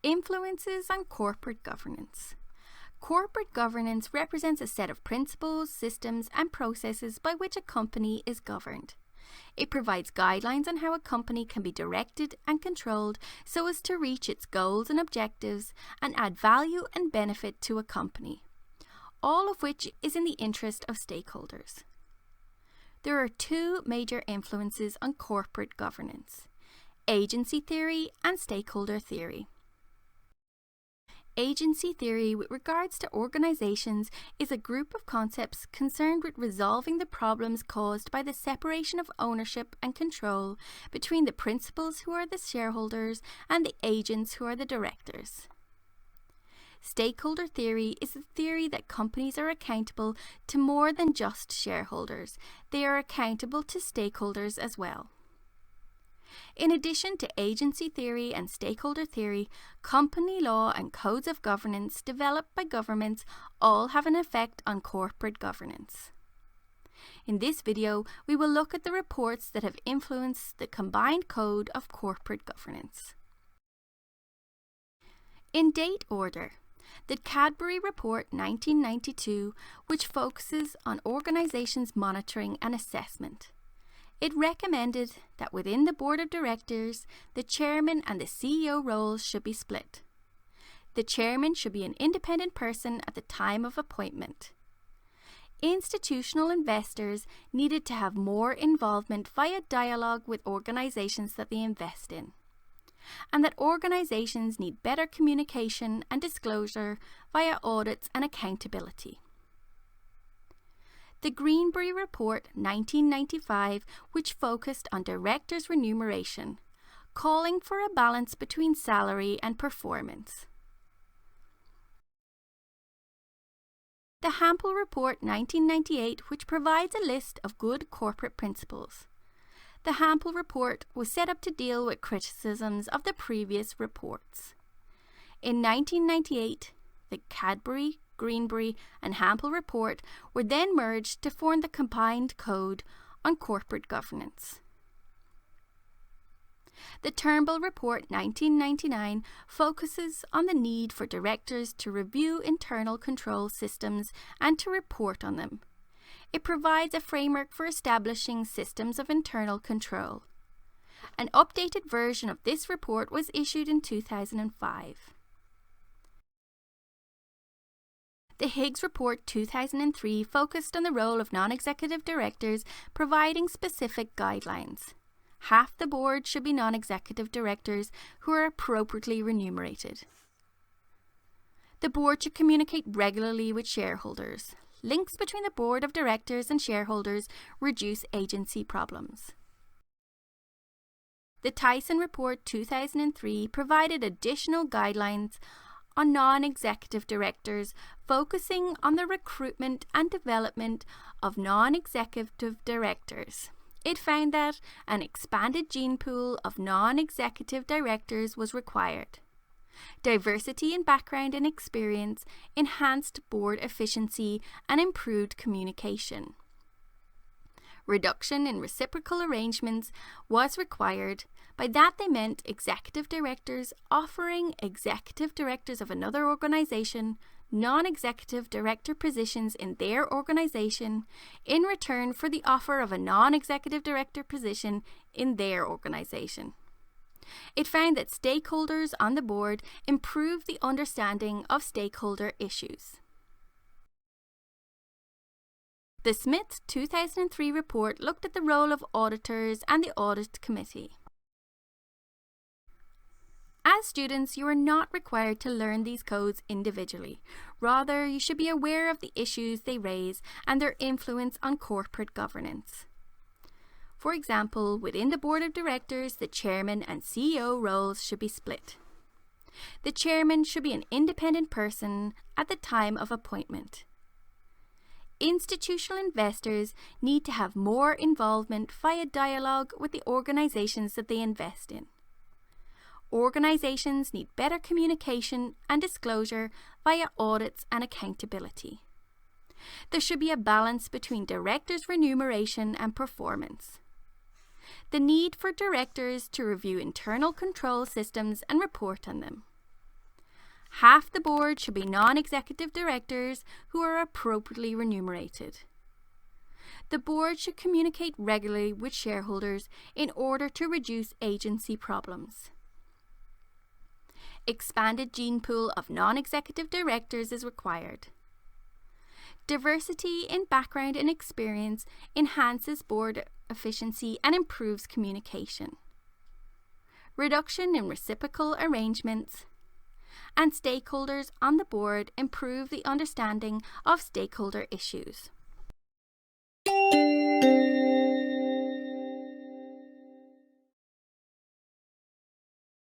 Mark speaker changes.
Speaker 1: Influences on corporate governance. Corporate governance represents a set of principles, systems, and processes by which a company is governed. It provides guidelines on how a company can be directed and controlled so as to reach its goals and objectives and add value and benefit to a company, all of which is in the interest of stakeholders. There are two major influences on corporate governance: agency theory and stakeholder theory. Agency theory with regards to organizations is a group of concepts concerned with resolving the problems caused by the separation of ownership and control between the principals, who are the shareholders, and the agents, who are the directors. Stakeholder theory is the theory that companies are accountable to more than just shareholders. They are accountable to stakeholders as well. In addition to agency theory and stakeholder theory, company law and codes of governance developed by governments all have an effect on corporate governance. In this video, we will look at the reports that have influenced the combined code of corporate governance. In date order, the Cadbury Report 1992, which focuses on organizations' monitoring and assessment. It recommended that within the board of directors, the chairman and the CEO roles should be split. The chairman should be an independent person at the time of appointment. Institutional investors needed to have more involvement via dialogue with organizations that they invest in, and that organizations need better communication and disclosure via audits and accountability. The Greenbury Report 1995, which focused on directors' remuneration, calling for a balance between salary and performance. The Hampel Report 1998, which provides a list of good corporate principles. The Hampel Report was set up to deal with criticisms of the previous reports. In 1998, the Cadbury, Greenbury and Hampel Report were then merged to form the combined code on corporate governance. The Turnbull Report 1999 focuses on the need for directors to review internal control systems and to report on them. It provides a framework for establishing systems of internal control. An updated version of this report was issued in 2005. The Higgs Report 2003 focused on the role of non-executive directors, providing specific guidelines. Half the board should be non-executive directors who are appropriately remunerated. The board should communicate regularly with shareholders. Links between the board of directors and shareholders reduce agency problems. The Tyson Report 2003 provided additional guidelines on non-executive directors, focusing on the recruitment and development of non-executive directors. It found that an expanded gene pool of non-executive directors was required. Diversity in background and experience enhanced board efficiency and improved communication. Reduction in reciprocal arrangements was required. By that they meant executive directors offering executive directors of another organization non-executive director positions in their organization in return for the offer of a non-executive director position in their organization. It found that stakeholders on the board improved the understanding of stakeholder issues. The Smith 2003 report looked at the role of auditors and the audit committee. As students, you are not required to learn these codes individually. Rather, you should be aware of the issues they raise and their influence on corporate governance. For example, within the board of directors, the chairman and CEO roles should be split. The chairman should be an independent person at the time of appointment. Institutional investors need to have more involvement via dialogue with the organizations that they invest in. Organizations need better communication and disclosure via audits and accountability. There should be a balance between directors' remuneration and performance. The need for directors to review internal control systems and report on them. Half the board should be non-executive directors who are appropriately remunerated. The board should communicate regularly with shareholders in order to reduce agency problems. Expanded gene pool of non-executive directors is required. Diversity in background and experience enhances board efficiency and improves communication. Reduction in reciprocal arrangements. And stakeholders on the board improve the understanding of stakeholder issues.